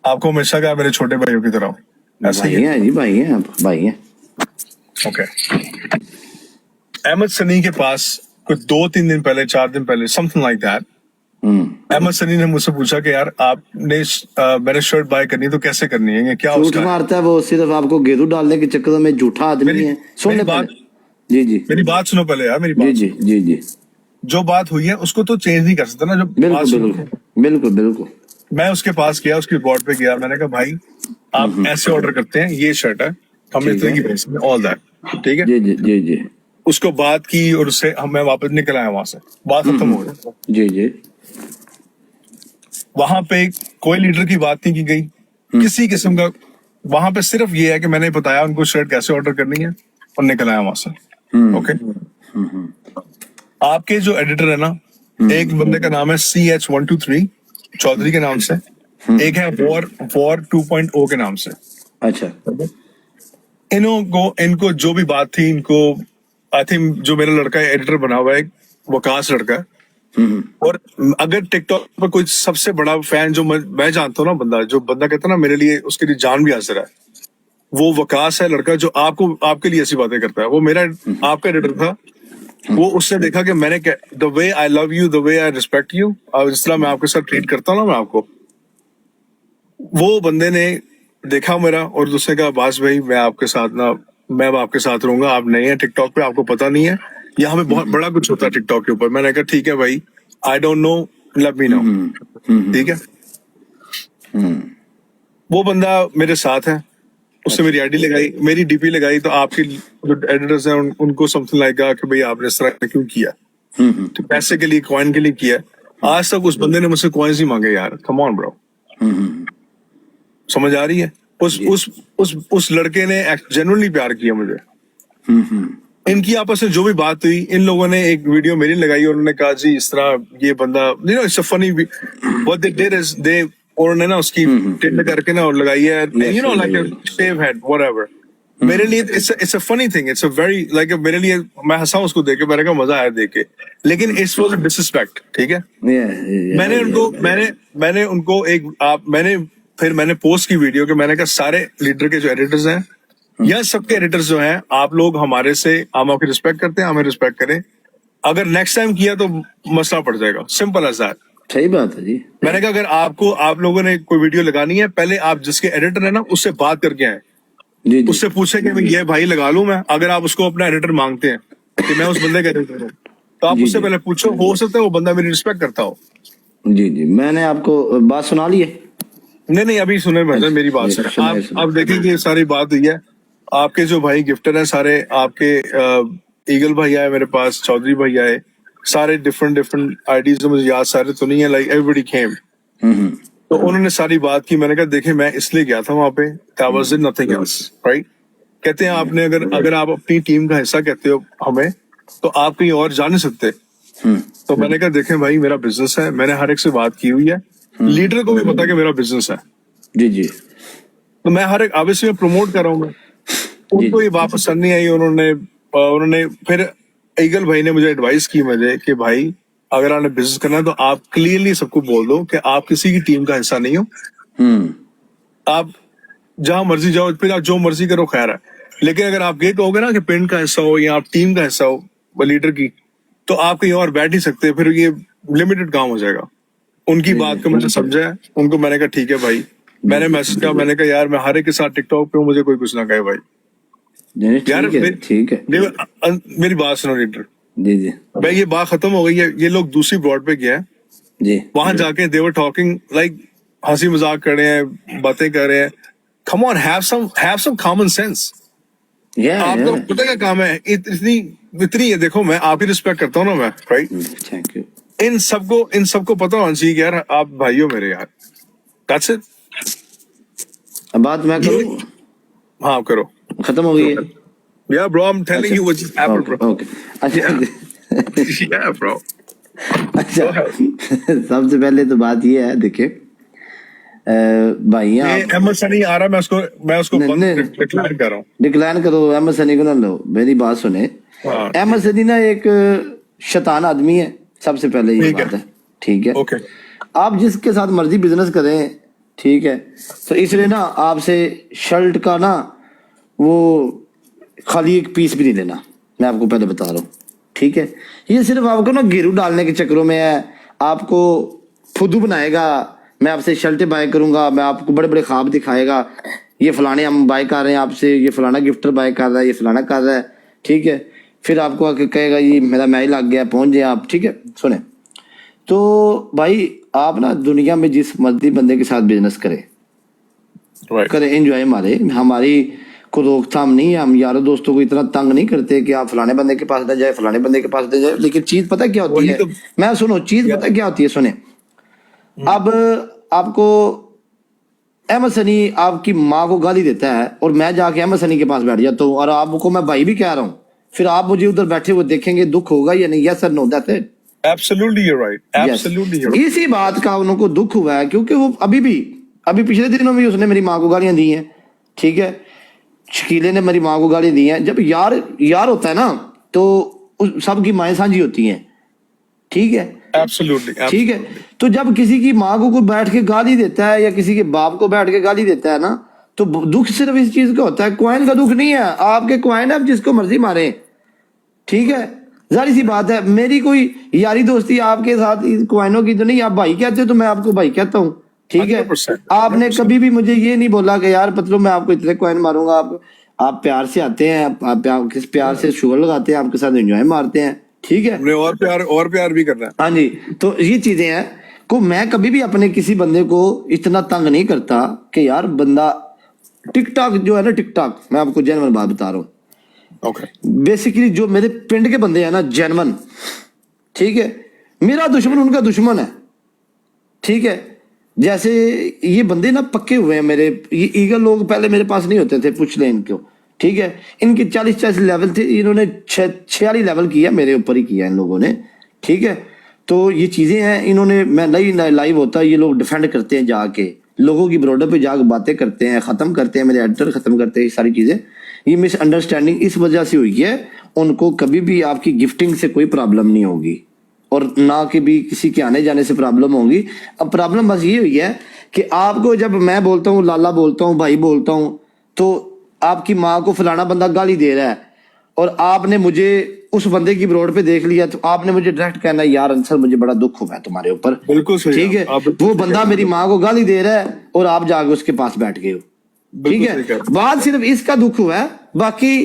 आपको हमेशा कहा मेरे छोटे भाइयों की तरह हूं। ऐसा ही भाई है। हैं जी, भाई हैं आप, भाई हैं। ओके। अहमद सनी के पास कुछ 2-3 दिन पहले, 4 दिन पहले, something like that, Ahmed Sunny ने मुझसे पूछा कि यार आपने मैंने शर्ट बाय करनी तो कैसे करनी है, ये क्या झूठ उसका है? मारता है वो, सिर्फ आपको गेरू डालने के चक्कर में झूठा आदमी मेरी है। सुन मेरी ले बात पहले। जी जी मेरी बात सुनो पहले यार, मेरी जी बात जी सुनो। जी जी। जो बात हुई है उसको तो चेंज नहीं कर सकता ना, जो बात बिल्कुल सुनो। बिल्कुल बिल्कुल बिल्कुल। मैं उसके पास गया, उसकी बोर्ड पे गया, मैंने कहा भाई आप ऐसे ऑर्डर करते हैं, ये शर्ट है, हमने ठीक इतने है। की प्राइस में, ऑल दैट, ठीक है। जी जी जी जी उसको बात की और उससे मैं वापस निकल आया वहां से, बात खत्म हो गई। जी जी। वहां पे कोई लीडर की बात नहीं की गई, किसी किस्म का। वहां पे सिर्फ ये है कि मैंने बताया उनको शर्ट कैसे ऑर्डर करनी है और निकल आया वहां से। ओके। आपके जो एडिटर है ना, एक बंदे का नाम है CH123 चौधरी के नाम से, एक है वॉर वॉर 2.0 के नाम से। अच्छा। इनको जो भी बात थी, इनको आई थिंक जो मेरा लड़का एडिटर बना हुआ है, एक वकास लड़का है। और अगर टिकटॉक पर कोई सबसे बड़ा फैन जो मैं जानता हूँ ना, जो बंदा कहता है ना मेरे लिए, उसके लिए जान भी हाजिर है, वो वकास है लड़का, जो आपको आपके लिए ऐसी बातें करता है। वो मेरा आपका एडिटर था। वो उसने देखा कि मैंने the way I love you, the way I respect you, और जिस तरह मैं आपके साथ ट्रीट करता हूँ ना मैं आपको, वो बंदे ने देखा मेरा और उसने कहा बास भाई मैं आपके साथ ना, मैं अब आपके साथ रहूंगा, आप नहीं है टिकटॉक पे, आपको पता नहीं है यहाँ पे बहुत बड़ा कुछ होता है टिकटॉक के ऊपर। मैंने कहा ठीक है भाई, I don't know, let me know, ठीक है। वो बंदा मेरे साथ है, उसने मेरी आईडी लगाई, मेरी डीपी लगाई, तो आपके जो एडिटर्स हैं उनको समथिंग लाइक कि भाई आपने इस तरह क्यों किया, तो पैसे के लिए, कॉइन के लिए किया। आज तक उस बंदे ने मुझसे कॉइन्स ही मांगे यार, कम ऑन ब्रो। समझ आ रही है? उस लड़के ने जेन्युइनली प्यार किया मुझे। इनकी आपस में जो भी बात हुई, इन लोगों ने एक वीडियो मेरी लगाई और उन्होंने कहा जी इस तरह ये बंदा, you know it's a funny, what they did is they, उन्होंने ना उसकी टिंड करके ना और लगाई है, you know like a shave head whatever. मेरे लिए it's a funny thing, it's a very like, मेरे लिए मैं हंसा उसको देख के, मेरे को मजा आया देख के, लेकिन इट्स वाज अ डिसरिस्पेक्ट, ठीक है। मैंने उनको मैंने पोस्ट की वीडियो कि मैंने कहा सारे लीडर के जो एडिटर्स हैं या सबके एडिटर्स जो हैं, आप लोग हमारे से, हम आपकी रिस्पेक्ट करते हैं, हमें रिस्पेक्ट करें। अगर नेक्स्ट टाइम किया तो मसला पड़ जाएगा, सिंपल एज दैट। सही बात है जी। मैंने कहा अगर आप लोगों ने कोई वीडियो लगानी है, पहले आप जिसके एडिटर है ना उससे बात करके आए, जी जी उससे पूछे कि भाई ये भाई लगा लूं मैं, अगर आप उसको अपना एडिटर मांगते हैं कि मैं उस बंदे का एडिटर हूं, तो आप जी उससे जी पहले पूछो, हो सकता है वो बंदा मेरी रिस्पेक्ट करता हो। जी जी। मैंने आपको बात सुना ली है। नहीं अभी सुने भैया, मेरी बात जी, सुने सुनाइए आप। सुनाइए। अब देखिए कि ये सारी बात हुई है, आपके जो भाई गिफ्टर हैं सारे, आपके ईगल भाई आए मेरे पास, चौधरी भाई आए, सारे डिफरेंट डिफरेंट आईडीज जो मुझे याद सारे तो नहीं है, लाइक एवरीबॉडी केम। तो उन्होंने सारी बात की, मैंने कहा देखे मैं इसलिए गया था वहां पे, that was nothing else, right. कहते हैं आपने अगर आप अपनी टीम का हिस्सा कहते हो हमें, तो आप कहीं और जा नहीं सकते। तो मैंने कहा देखें भाई मेरा बिजनेस है, मैंने हर एक से बात की हुई है, लीडर को भी पता कि मेरा बिजनेस है, जी जी तो मैं हर एक ऑब्वियसली मैं प्रमोट कर रहा हूँ। मैं उनको ये बात पसंद नहीं आई, उन्होंने फिर ईगल भाई ने मुझे एडवाइस की मुझे कि भाई अगर आपने बिजनेस करना है तो आप क्लियरली सबको बोल दो कि आप किसी की टीम का हिस्सा नहीं हो, आप जहां मर्जी जाओ, फिर आप जो मर्जी करो खैर है, लेकिन अगर आप ये कहोगे ना कि पिंड का हिस्सा हो या आप टीम का हिस्सा हो लीडर की, तो आप कहीं और बैठ ही सकते हैं, फिर ये लिमिटेड काम हो जाएगा। उनकी बात को मैंने समझा है, उनको मैंने कहा ठीक है भाई, मैंने मैसेज किया, मैंने कहा यार मैं हर एक के साथ टिकटॉक पे हूँ, मुझे कोई कुछ ना कहे भाई। यार ठीक है मेरी बात सुनो लीडर, जी जी भाई ये बात खत्म हो गई है, ये लोग दूसरी ब्रॉड पे गया है, जी। वहां जाके देवर टॉकिंग लाइक हंसी मजाक कर रहे हैं, बातें कर रहे हैं। Come on, have some common sense. आपका पता क्या काम है, इतनी है, देखो मैं आपकी रिस्पेक्ट करता हूँ ना मैं, राइट। Thank you. इन सबको पता होना चाहिए कि यार आप भाई हो मेरे यार, दैट्स इट। अब बात मैं करूँ? हाँ करो। खत्म हो गई है? Yeah bro, I'm telling you what just happened bro. Okay अच्छा Yeah bro. अच्छा सबसे पहले तो बात ये है, देखिए भाई अहमद सनी आ रहा, मैं उसको डिक्लाइन कर रहा हूँ। डिक्लाइन करो, अहमद सनी को ना लो, मेरी बात सुने। अहमद सनी ना एक शैतान आदमी है, सबसे पहले ये बात है, ठीक है। ओके। आप जिसके साथ मर्जी बिजनेस करें, ठीक है, तो इसलिए ना आपसे शर्ट का ना वो खाली एक पीस भी नहीं लेना, मैं आपको पहले बता रहा हूँ। ठीक है, ये सिर्फ आपको ना घेरू डालने के चक्करों में है, आपको फुद्दू बनाएगा। मैं आपसे शर्टें बाय करूंगा, मैं आपको बड़े बड़े ख्वाब दिखाएगा, ये फलाने हम बाय कर रहे हैं आपसे, ये फलाना गिफ्टर बाय कर रहा है, ये फलाना कर रहा है। ठीक है, फिर आपको आके कहेगा ये मेरा मैच लग गया, पहुंच जाए आप। ठीक है, सुने तो भाई, आप ना दुनिया में जिस मर्जी बंदे के साथ बिजनेस करें, करें, एंजॉय मारे, हमारी को रोकथाम नहीं है। हम यारों दोस्तों को इतना तंग नहीं करते कि आप फलाने बंदे के पास ना जाए, फलाने बंदे के पास ना जाए। लेकिन चीज पता क्या होती है, मैं सुनो, चीज पता क्या होती है, सुने। अब आपको अहमद सनी आपकी माँ को गाली देता है और मैं जाके अहमद सनी के पास बैठ जाता हूँ और आपको मैं भाई भी कह रहा हूँ, फिर आप मुझे उधर बैठे हुए देखेंगे, दुख होगा या नहीं? Yes sir, no, that's it. Absolutely, you're right. Absolutely, you're right. इसी बात का उनको दुख हुआ है, क्योंकि वो अभी पिछले दिनों में उसने मेरी माँ को गालियां दी हैं। ठीक है, शकीले ने मेरी माँ को गाली दी हैं। जब यार होता है ना, तो सबकी माएँ साझी होती हैं। ठीक है, Absolutely. ठीक है, तो जब किसी की माँ को कोई बैठ के गाली देता है या किसी के बाप को बैठ के गाली देता है ना, तो दुख सिर्फ इस चीज का होता है, कॉइन का दुख नहीं है। आपके कॉइन आप जिसको मर्जी मारे, ठीक है, जारी सी बात है। मेरी कोई यारी दोस्ती आपके साथ कॉइनों की तो नहीं, आप भाई कहते हो तो मैं आपको भाई कहता हूँ। ठीक है, 100%, आपने कभी भी मुझे ये नहीं बोला कि यार पतलो मैं आपको इतने कॉइन मारूंगा। आप प्यार से आते हैं, आप किस प्यार से शुगर लगाते हैं, आपके साथ एंजॉय मारते हैं। ठीक है, हमने और प्यार भी करना है। हाँ जी, तो ये चीजें हैं को मैं कभी भी अपने किसी बंदे को इतना तंग नहीं करता कि यार बंदा टिकटॉक जो है ना, टिकटॉक, मैं आपको जेन्युइन बात बता रहा हूँ। Okay. बेसिकली जो मेरे पिंड के बंदे हैं ना, जेन्युइन, ठीक है, मेरा दुश्मन उनका दुश्मन है। ठीक है, जैसे ये बंदे ना पक्के हुए हैं मेरे, ये ईगल लोग पहले मेरे पास नहीं होते थे, पूछ लें इनको। ठीक है, इनके 40 लेवल थे, इन्होंने 46 लेवल किया, मेरे ऊपर ही किया इन लोगों ने। ठीक है, तो ये चीजें हैं, इन्होंने, मैं नहीं लाइव होता, ये लोग डिफेंड करते हैं, जाके लोगों की ब्रोडर पे जाकर बातें करते हैं, खत्म करते हैं, मेरे एडिटर खत्म करते हैं, ये सारी चीजें। ये मिसअंडरस्टैंडिंग इस वजह से हुई है। उनको कभी भी आपकी गिफ्टिंग से कोई प्रॉब्लम नहीं होगी और ना कि भी किसी के आने जाने से प्रॉब्लम होगी। अब प्रॉब्लम बस ये हुई है कि आपको जब मैं बोलता हूँ, लाला बोलता हूँ, भाई बोलता हूँ, तो आपकी माँ को फलाना बंदा गाली दे रहा है और आपने मुझे उस बंदे की ब्रोड पे देख लिया, तो आपने मुझे डायरेक्ट कहना, यार अंसर मुझे बड़ा दुख हुआ है तुम्हारे ऊपर। बिल्कुल सही। ठीक है, वो बंदा मेरी माँ को गाली दे रहा है और आप जाके उसके पास बैठ गए हो। ठीक है, बात सिर्फ इसका दुख हुआ है, बाकी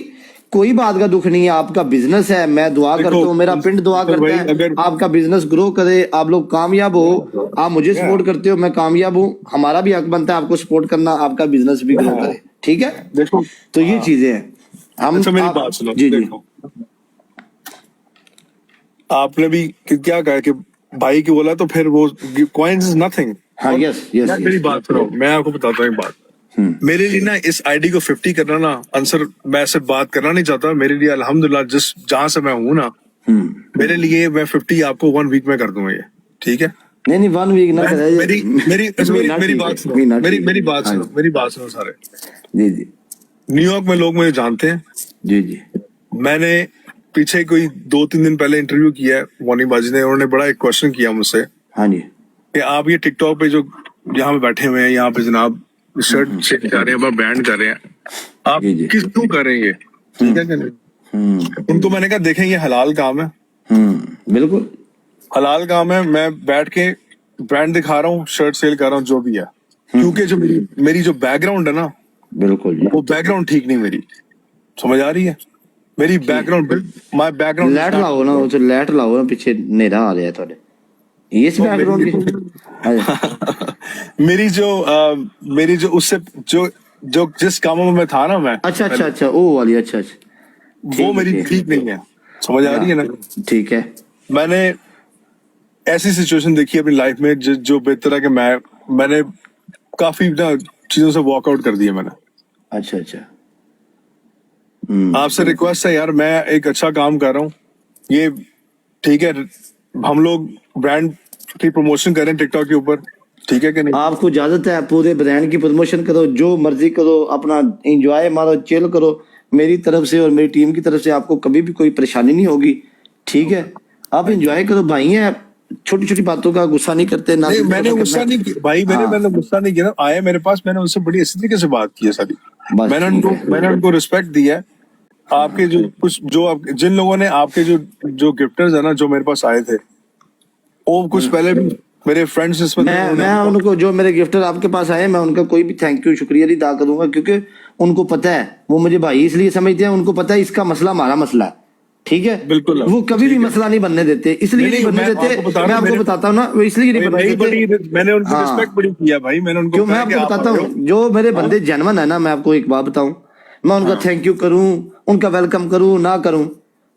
कोई बात का दुख नहीं है। आपका बिजनेस है, मैं दुआ करता हूँ, मेरा पिंड दुआ करता है, आपका बिजनेस ग्रो करे, आप लोग कामयाब हो। आप मुझे सपोर्ट करते हो, मैं कामयाब हूँ, हमारा भी हक बनता है आपको सपोर्ट करना, आपका बिजनेस भी ग्रो करे। ठीक है, देखो, तो ये चीजें हैं। हम मेरी बात सुनो। जी जी, आपने भी क्या कहा कि भाई की बोला, तो फिर वो कॉइन्स इज नथिंग। हाँ, यस यस, मेरी बात सुनो, मैं आपको बताता हूँ एक बात। मेरे लिए ना इस आईडी को 50 करना ना, आंसर मैं सिर्फ बात करना नहीं चाहता। मेरे लिए अल्हम्दुलिल्लाह जिस जहां से मैं हूं ना, मेरे लिए मैं 50 आपको 1 वीक में कर दूंगा ये। ठीक है, नहीं 1 वीक ना करे, मेरी बात सुनो, मेरी बात सुनो सारे। जी जी, न्यूयॉर्क में लोग मुझे जानते हैं। जी जी, मैंने पीछे कोई 2-3 दिन पहले इंटरव्यू किया है मोनी बाजी ने, उन्होंने बड़ा एक क्वेश्चन किया मुझसे हाँ जी, कि आप ये टिकटॉक पे जो यहाँ पे बैठे हुए हैं, यहाँ पे जनाब शर्ट चेक कर रहे हैं, बैंड कर रहे हैं, आप किस क्यों कर रहे हैं ये? ठीक है कि नहीं? उनको मैंने कहा देखें, ये हलाल काम है, बिल्कुल हलाल काम है। मैं बैठ के ब्रांड दिखा रहा हूँ, शर्ट सेल कर रहा हूँ, जो भी है, क्योंकि जो मेरी जो बैकग्राउंड है ना, बिल्कुल वो बैकग्राउंड ठीक नहीं मेरी, समझ आ रही है? मेरी बैकग्राउंड, माय बैकग्राउंड लैट लाओ ना, वो लैट लाओ ना, पीछे नेरा आ रहा है थोड़े, ये इस बैकग्राउंड की मेरी जो उससे जो जिस कामों में मैं था ना, मैं अच्छा वो वाली, अच्छा वो मेरी ठीक नहीं है, समझ आ रही है ना? ठीक है, मैंने ऐसी सिचुएशन देखी अपनी लाइफ में जो बेहतर है कि मैंने काफी ना चीजों से वॉकआउट कर दिया मैंने। अच्छा आपसे रिक्वेस्ट है यार, मैं एक अच्छा काम कर रहा हूँ, ये ठीक है, हम लोग ब्रांड की प्रमोशन करें टिकटॉक के ऊपर, ठीक है कि नहीं? आपको इजाजत है, पूरे ब्रांड की प्रमोशन करो, जो मर्जी करो, अपना एंजॉय मारो, चिल करो। मेरी तरफ से और मेरी टीम की तरफ से आपको कभी भी कोई परेशानी नहीं होगी। ठीक है, आप एंजॉय करो, भाई हैं, छोटी छोटी बातों का गुस्सा नहीं करते ना। नहीं, मैंने करना- गुस्सा नहीं किया भाई, हाँ। मैंने गुस्सा नहीं किया, आए मेरे पास, मैंने उनसे बड़ी अच्छी तरीके से बात की है सारी। बस ठीक है। मैंने उनको रिस्पेक्ट दिया है। आपके जो कुछ जो जिन लोगों ने आपके जो गिफ्टर्स है ना, जो मेरे पास आए थे, वो कुछ पहले भी मेरे फ्रेंड्स इसमें थे, मैं उनको, जो मेरे गिफ्टर आपके पास आए, मैं उनका कोई भी थैंक यू शुक्रिया नहीं अदा करूंगा, क्योंकि उनको पता है, वो मुझे भाई इसलिए समझते हैं, उनको पता है इसका मसला हमारा मसला है, ठीक है। बिल्कुल, वो कभी भी मसला नहीं बनने देते, इसलिए नहीं बनने देते। मैं आपको बताता हूँ ना, वो इसलिए नहीं बनने देते। मैंने उनको हाँ। रिस्पेक्ट बड़ी किया भाई, मैंने उनको क्यों, मैं कहा कि आपको आप बताता आ हूँ, जो मेरे बंदे जेन्युइन है ना, मैं आपको एक बात बताऊं, मैं उनका थैंक यू करूं, उनका वेलकम करूं ना करूं,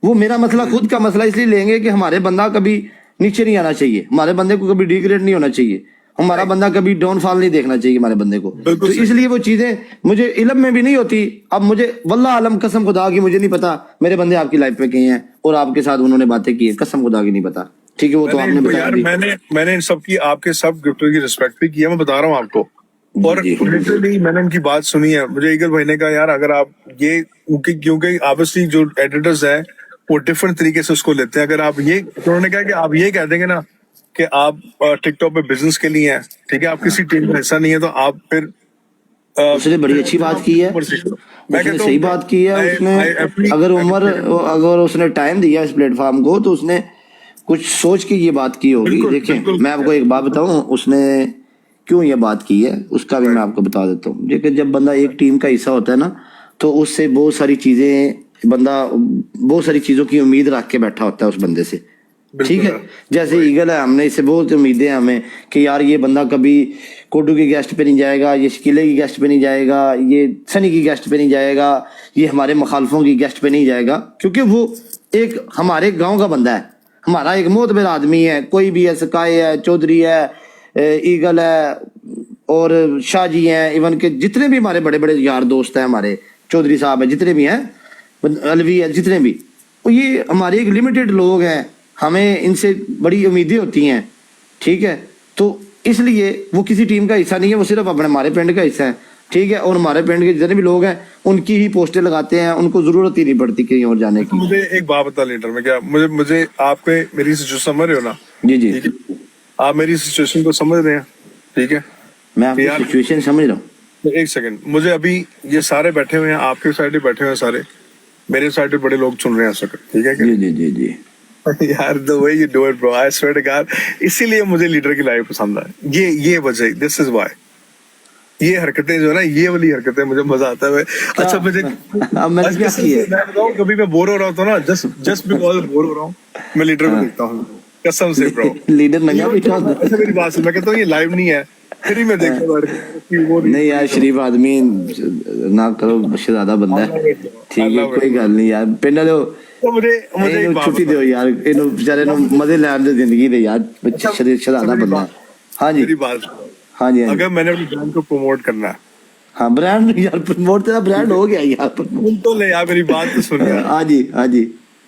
वो मेरा मसला खुद का मसला इसलिए लेंगे कि हमारे बंदा कभी नीचे नहीं आना चाहिए, हमारे बंदे को कभी डिग्रेड नहीं होना चाहिए, हमारा बंदा कभी डाउनफॉल नहीं देखना चाहिए हमारे बंदे को। तो इसलिए वो चीजें मुझे इल्म में भी नहीं होती। अब मुझे वल्लाह आलम कसम खुदा की मुझे नहीं पता मेरे बंदे आपकी लाइफ में कहीं हैं और आपके साथ उन्होंने बातें की है, कसम खुदा की नहीं पता, ठीक है। वो तो आपने बताया यार, भी। मैंने इन सब की, आपके सब गिफ्टर की रिस्पेक्ट भी की है, मैं बता रहा हूँ आपको। और जी। लिटरली मैंने उनकी बात सुनी है। मुझे ईगल भाई ने कहा यार, अगर आप ये क्योंकि ऑब्वियसली जो एडिटर्स है वो डिफरेंट तरीके से उसको लेते हैं। अगर आप ये, उन्होंने कहा कि आप ये कह देंगे ना कि आप टिकटॉक पे बिजनेस के लिए हैं, ठीक है, आप किसी टीम का हिस्सा नहीं है, तो आप फिर उसने बड़ी अच्छी बात की है, मैं उसने कहता सही हूँ बात की है। उसने अगर उसने टाइम दिया इस प्लेटफॉर्म को, तो उसने कुछ सोच के ये बात की होगी। देखिए, मैं आपको एक बात बताऊं, उसने क्यों ये बात की है उसका भी मैं आपको बता देता हूँ। देखिए, जब बंदा एक टीम का हिस्सा होता है ना, तो उससे बहुत सारी चीजें, बंदा बहुत सारी चीजों की उम्मीद रख के बैठा होता है उस बंदे से, ठीक है। जैसे ईगल है, हमने इससे बहुत उम्मीदें हैं हमें कि यार ये बंदा कभी कोडू की गेस्ट पे नहीं जाएगा, ये शकीले की गेस्ट पे नहीं जाएगा, ये सनी की गेस्ट पे नहीं जाएगा, ये हमारे मुखालफों की गेस्ट पे नहीं जाएगा, क्योंकि वो एक हमारे गांव का बंदा है, हमारा एक मोहतबर आदमी है। कोई भी है, स्काई है, चौधरी है, ईगल है और शाहजी हैं, इवन के जितने भी हमारे बड़े बड़े यार दोस्त हैं, हमारे चौधरी साहब हैं, जितने भी हैं, अलवी है, जितने भी, तो ये हमारे एक लिमिटेड लोग हैं, हमें इनसे बड़ी उम्मीदें होती हैं, ठीक है। तो इसलिए वो किसी टीम का हिस्सा नहीं है, वो सिर्फ अपने हमारे पिंड का हिस्सा है, ठीक है। और हमारे पिंड के जितने भी लोग हैं उनकी ही पोस्टें लगाते हैं, उनको जरूरत ही नहीं पड़ती कहीं और जाने की। मुझे एक बात बता लीडर में, क्या मुझे आपके मेरी सिचुएशन समझ रहे हो ना? जी जी, ठीक है, आप मेरी सिचुएशन को समझ रहे हैं, ठीक है। मैं आपकी सिचुएशन समझ रहा हूँ। एक सेकंड, मुझे अभी ये सारे बैठे हुए हैं, आपके साइड बैठे हुए हैं सारे, मेरे साइड बड़े लोग सुन रहे हैं सर, ठीक है क्या? जी जी जी जी। यार the way you do it bro, I swear to God, इसीलिए मुझे लीडर की लाइफ पसंद है। ये वजह, दिस इज व्हाई। ये हरकतें जो है ना, ये वाली हरकतें मुझे मजा आता है। अच्छा, मुझे मैंने क्या किया है? मैं बताऊं, कभी मैं बोर हो रहा होता ना, जस्ट बिकॉज बोर हो रहा हूँ, मैं लीडर को देखता हूँ, कसम से ब्रो। लीडर नंगा बैठा होता है। अच्छा, मेरी बात सुन, मैं कहता हूँ ये लाइव नहीं है, फिर ही मैं देखता हूँ। नहीं यार, शरीफ आदमी ना करो, शहजादा बंदा है, ठीक है, कोई गल नहीं यार। पिंड वालों, तो मुझे एक बात छुट्टी दो यार, इन्हों बेचारे नु मजे लैन दे जिंदगी दे यार, शहजादा बंदा है। हाँ जी, मेरी बात, हाँ जी, हाँ जी। अगर मैंने अपने ब्रांड को प्रमोट करना है, हाँ, ब्रांड यार प्रमोट, तेरा ब्रांड हो गया यार प्रमोट। सुन तो ले यार, मेरी बात तो सुन यार। हाँ जी, हाँ जी।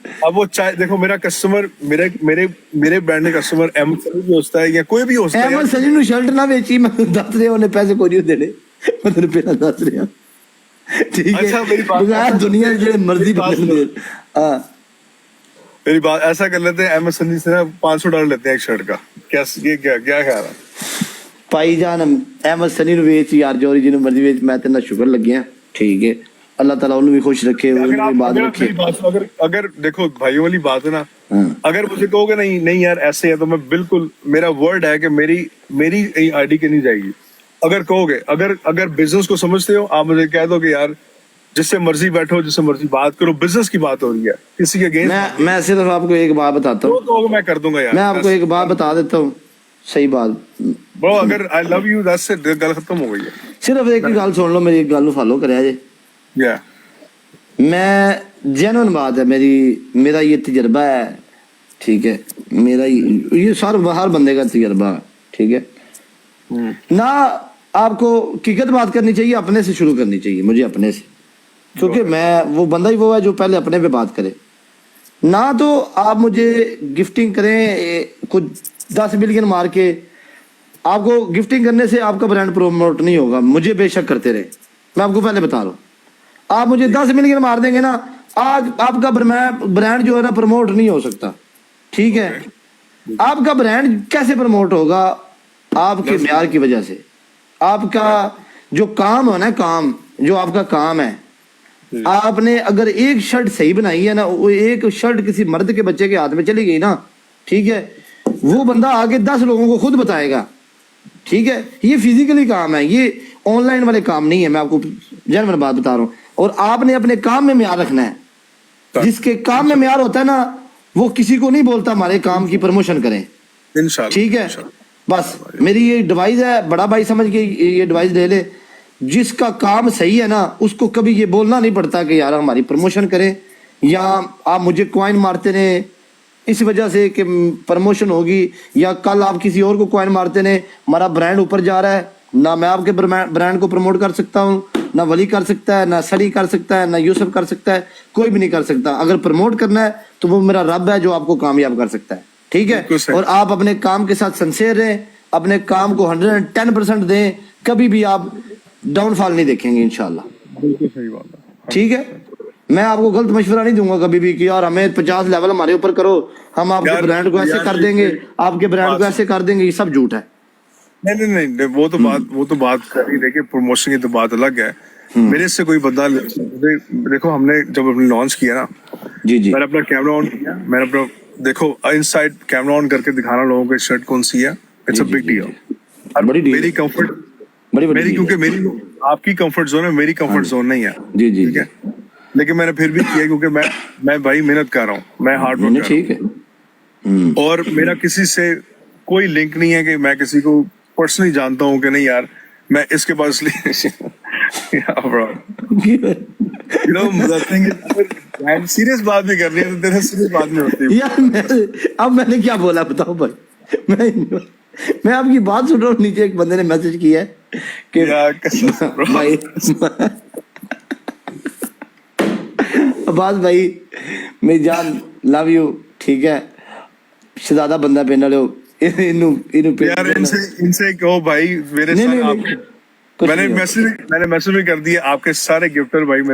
अब वो चाहे देखो, मेरा कस्टमर, मेरे ब्रांड का कस्टमर एमएसएल भी होता है या कोई भी होता है। अहमद सनी नु शर्ट ना बेची, मैं दस रहे उन्हें पैसे कोई नहीं देने, मैं तेरे पहला दस रहा, ठीक है। अच्छा, मेरी बात, दुनिया जो मर्जी दे। हाँ, मेरी बात ऐसा कर लेते हैं, एमएस सनी से ना $500 लेते हैं एक शर्ट का, क्या ये क्या क्या ख्याल है? भाईजान अहमद सनी नु वेच यार, जो जिन्हों मर्जी वेच, मैं तेना शुक्र लगिया, ठीक है। अल्लाह ताला उन्हें भी खुश रखे, उन्हें भी बात रखे। अगर देखो भाइयों वाली बात है ना, अगर मुझे कहोगे नहीं यार ऐसे है, तो मैं बिल्कुल, मेरा वर्ड है कि मेरी आईडी के नहीं जाएगी। अगर कहोगे, अगर बिजनेस को समझते हो, आप मुझे कह दो कि यार जिससे मर्जी बैठो, जिससे मर्जी बात करो, बिजनेस की बात हो रही है, किसी के अगेंस्ट। मैं सिर्फ आपको एक बात बताता हूँ, तो मैं कर दूंगा यार, मैं आपको एक बात बता देता हूँ, सही बात ब्रो। अगर I love you, that's it, गल खत्म हो गई है। सिर्फ एक ही गल सुन लो, मेरी एक गल फॉलो करे जे। या मैं जेन्युइन बात है, मेरा ये तजर्बा है, ठीक है। मेरा ये हर बंदे का तजर्बा, ठीक है ना। आपको हकीकत बात करनी चाहिए, अपने से शुरू करनी चाहिए, मुझे अपने से, क्योंकि मैं वो बंदा ही वो है जो पहले अपने पे बात करे ना। तो आप मुझे गिफ्टिंग करें कुछ 10 मिलियन मार के, आपको गिफ्टिंग करने से आपका ब्रांड प्रोमोट नहीं होगा, मुझे बेशक करते रहे, मैं आपको पहले बता रहा हूँ। आप मुझे 10 मिलियन मार देंगे ना, आज आपका ब्रांड जो है ना प्रमोट नहीं हो सकता, ठीक है। आपका ब्रांड कैसे प्रमोट होगा? आपके म्यार की वजह से। आपका जो काम है ना, काम जो आपका काम है, आपने अगर एक शर्ट सही बनाई है ना, वो एक शर्ट किसी मर्द के बच्चे के हाथ में चली गई ना, ठीक है, वो बंदा आगे 10 लोगों को खुद बताएगा। ठीक है, ये फिजिकली काम है, ये ऑनलाइन वाले काम नहीं है। मैं आपको जेन्युइन बात बता रहा हूँ। और आपने अपने काम में म्यार रखना है। जिसके काम में म्यार होता है ना, वो किसी को नहीं बोलता हमारे काम की प्रमोशन करें। इंशाल्लाह, ठीक है, बस मेरी ये एडवाइस है, बड़ा भाई समझ के ये एडवाइस ले ले। जिसका काम सही है ना, उसको कभी ये बोलना नहीं पड़ता कि यार हमारी प्रमोशन करें, या आप मुझे कॉइन मारते रहे इस वजह से कि प्रमोशन होगी, या कल आप किसी और को कॉइन मारते रहे, हमारा ब्रांड ऊपर जा रहा है ना। मैं आपके ब्रांड को प्रमोट कर सकता हूँ ना, वली कर सकता है ना, सली कर सकता है ना, यूसुफ कर सकता है, कोई भी नहीं कर सकता। अगर प्रमोट करना है तो वो मेरा रब है जो आपको कामयाब कर सकता है। ठीक है, और आप अपने काम के साथ सिंसियर रहें, अपने काम को 110% दें, कभी भी आप डाउनफॉल नहीं देखेंगे इंशाल्लाह। बिल्कुल सही बात है। ठीक है, मैं आपको गलत मशवरा नहीं दूंगा कभी भी कि यार हमें 50 लेवल हमारे ऊपर करो, हम आपके ब्रांड को ऐसे कर देंगे, आपके ब्रांड को ऐसे कर देंगे, ये सब झूठ है। नहीं नहीं नहीं, वो तो बात कर ही, देखिए प्रमोशन की तो बात अलग है। मेरे से कोई बंदा, देखो हमने जब अपने लॉन्च किया ना, जी जी, मैंने अपना कैमरा ऑन किया, मैंने अपना देखो इनसाइड कैमरा ऑन करके दिखाना लोगों को शर्ट कौन सी है। It's a big deal. मेरी कंफर्ट, मेरी क्योंकि मेरी आपकी कंफर्ट जोन है, मेरी कंफर्ट जोन नहीं है। जी जी, ठीक है, लेकिन मैंने फिर भी किया क्योंकि मैं भाई मेहनत कर रहा हूँ, मैं हार्ड वर्क कर ठीक है। रहा हूँ। और मेरा किसी से कोई लिंक नहीं है कि मैं किसी को पर्सनली जानता हूँ कि नहीं यार मैं इसके पास सीरियस बात भी करनी है तो तेरे सीरियस बात नहीं होती यार। अब मैंने क्या बोला बताओ भाई? मैं आपकी बात सुन रहा हूँ, नीचे एक बंदे ने मैसेज किया है कि भाई अब्बास भाई मेरी जान लव यू। ठीक है, शहजादा बंदा पेन लो यार, इनसे कहो भाई मेरे साथ। मैंने मैसेज भी कर दिया, आपके सारे गिफ्टर भाई मेरे